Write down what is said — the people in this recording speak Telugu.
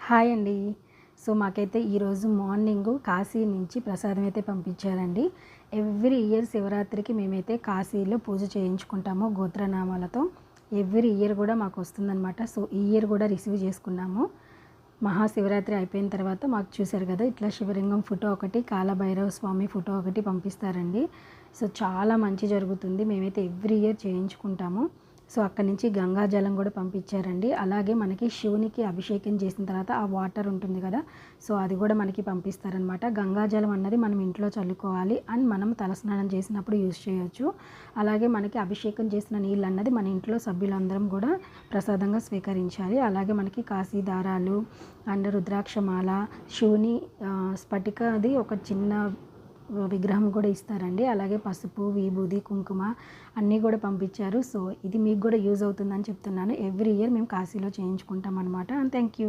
హాయ్ అండి. సో, మాకైతే ఈరోజు మార్నింగు కాశీ నుంచి ప్రసాదం అయితే పంపించారండి. ఎవ్రీ ఇయర్ శివరాత్రికి మేమైతే కాశీలో పూజ చేయించుకుంటాము గోత్రనామాలతో. ఎవ్రీ ఇయర్ కూడా మాకొస్తుందనమాట. సో, ఈ ఇయర్ కూడా రిసీవ్ చేసుకున్నాము. మహాశివరాత్రి అయిపోయిన తర్వాత మాకు చూశారు కదా, ఇట్లా శివలింగం ఫోటో ఒకటి, కాలభైరవ స్వామి ఫోటో ఒకటి పంపిస్తారండి. సో, చాలా మంచి జరుగుతుంది. మేమైతే ఎవ్రీ ఇయర్ చేయించుకుంటాము. సో, అక్కడి నుంచి గంగా జలం కూడా పంపించారండి. అలాగే మనకి శివునికి అభిషేకం చేసిన తర్వాత ఆ వాటర్ ఉంటుంది కదా, సో అది కూడా మనకి పంపిస్తారనమాట. గంగా జలం అన్నది మనం ఇంట్లో చల్లుకోవాలి అండ్ మనం తలస్నానం చేసినప్పుడు యూజ్ చేయొచ్చు. అలాగే మనకి అభిషేకం చేసిన నీళ్ళు అన్నది మన ఇంట్లో సభ్యులందరం కూడా ప్రసాదంగా స్వీకరించాలి. అలాగే మనకి కాశీ దారాలు అండ్ రుద్రాక్షమాల, శివుని స్ఫటికది ఒక చిన్న విగ్రహం కూడా ఇస్తారండి. అలాగే పసుపు, విభూది, కుంకుమ అన్నీ కూడా పంపించారు. సో, ఇది మీకు కూడా యూజ్ అవుతుందని చెప్తున్నాను. ఎవ్రీ ఇయర్ మేము కాశీలో చేయించుకుంటాం అనమాట. And thank you.